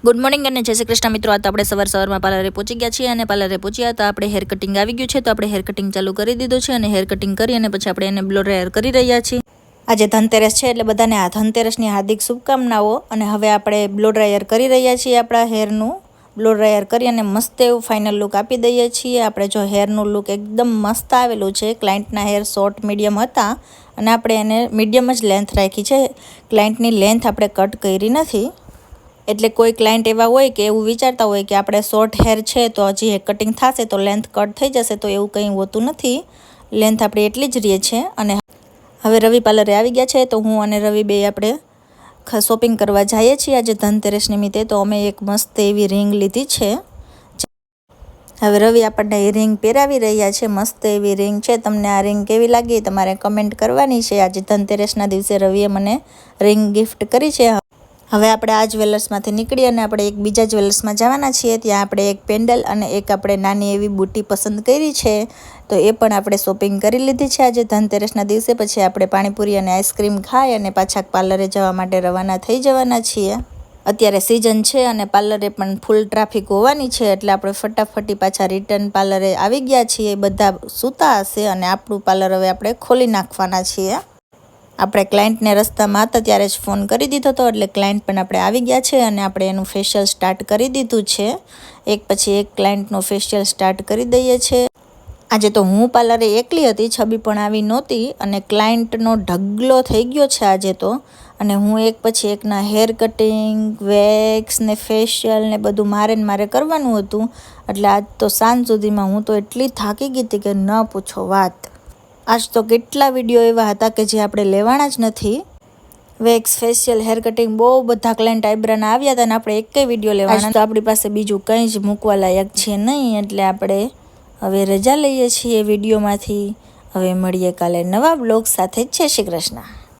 Good morning અને જય શ્રી કૃષ્ણ મિત્રો। આ તો આપણે સવારમાં પાર્લરે પહોંચી ગયા છીએ અને પાર્લરે પહોંચ્યા તો આપણે હેર કટિંગ આવી ગયું છે તો આપણે હેર કટિંગ ચાલુ કરી દીધું છે અને હેર કટિંગ કરી અને પછી આપણે એને બ્લો ડ્રાયર કરી રહ્યા છીએ। આજે ધનતેરસ છે એટલે બધાને આ ધનતેરસની હાર્દિક શુભકામનાઓ। અને હવે આપણે બ્લો ડ્રાયર કરી રહ્યા છીએ આપણા હેરનું। બ્લો ડ્રાયર કરી અને મસ્ત એવું ફાઇનલ લુક આપી દઈએ છીએ। આપણે જો હેરનું લુક એકદમ મસ્ત આવેલું છે। ક્લાયન્ટના હેર શોર્ટ મીડિયમ હતા અને આપણે એને મીડિયમ જ લેન્થ રાખી છે। ક્લાયન્ટની લેન્થ આપણે કટ કરી નથી। એટલે કોઈ ક્લાયન્ટ એવા હોય કે એવું વિચારતા હોય કે આપણે શોર્ટ હેર છે તો હજી કટિંગ થશે તો લેન્થ કટ થઈ જશે, તો એવું કંઈ હોતું નથી। લેન્થ આપણે એટલી જ રહે છે। અને હવે રવિ પાર્લરે આવી ગયા છે તો હું અને રવિ બે આપણે શોપિંગ કરવા જઈએ છીએ આજે ધનતેરસ નિમિત્તે। તો અમે એક મસ્ત એવી રિંગ લીધી છે। હવે રવિ આપણને એ રિંગ પહેરાવી રહ્યા છે। મસ્ત એવી રિંગ છે। તમને આ રિંગ કેવી લાગી તમારે કમેન્ટ કરવાની છે। આજે ધનતેરસના દિવસે રવિએ મને રિંગ ગિફ્ટ કરી છે। હવે આપણે આ જ્વેલર્સમાંથી નીકળી અને આપણે એક બીજા જ્વેલર્સમાં જવાના છીએ। ત્યાં આપણે એક પેન્ડલ અને એક આપણે નાની એવી બુટી પસંદ કરી છે તો એ પણ આપણે શોપિંગ કરી લીધી છે આજે ધનતેરસના દિવસે। પછી આપણે પાણીપુરી અને આઈસ્ક્રીમ ખાઈ અને પાછા પાર્લરે જવા માટે રવાના થઈ જવાના છીએ। અત્યારે સિઝન છે અને પાર્લરે પણ ફૂલ ટ્રાફિક હોવાની છે એટલે આપણે ફટાફટી પાછા રિટર્ન પાર્લરે આવી ગયા છીએ। બધા સૂતા હશે અને આપણું પાર્લર હવે આપણે ખોલી નાખવાના છીએ। આપણે ક્લાયન્ટને રસ્તામાં હતા ત્યારે જ ફોન કરી દીધો હતો એટલે ક્લાયન્ટ પણ આપણે આવી ગયા છે અને આપણે એનું ફેશિયલ સ્ટાર્ટ કરી દીધું છે। એક પછી એક ક્લાયન્ટનું ફેશિયલ સ્ટાર્ટ કરી દઈએ છીએ। આજે તો હું પાર્લરે એકલી હતી, છબી પણ આવી નહોતી અને ક્લાયન્ટનો ઢગલો થઈ ગયો છે આજે તો। અને હું એક પછી એકના હેર કટિંગ, વેક્સ ને ફેશિયલ ને બધું મારે કરવાનું હતું એટલે આજ તો સાંજ સુધીમાં હું તો એટલી થાકી ગઈ હતી કે ન પૂછો વાત। આજ તો કેટલા વિડીયો એવા હતા કે જે આપણે લેવાના જ નથી। વેક્સ, ફેશિયલ, હેર કટિંગ બહુ બધા ક્લાયન્ટ આઈબ્રાના આવ્યા હતા અને આપણે એક વિડીયો લેવાના। તો આપણી પાસે બીજું કંઈ જ મૂકવા લાયક છે નહીં એટલે આપણે હવે રજા લઈએ છીએ વિડીયોમાંથી। હવે મળીએ કાલે નવા બ્લોગ સાથે। જય શ્રી કૃષ્ણ।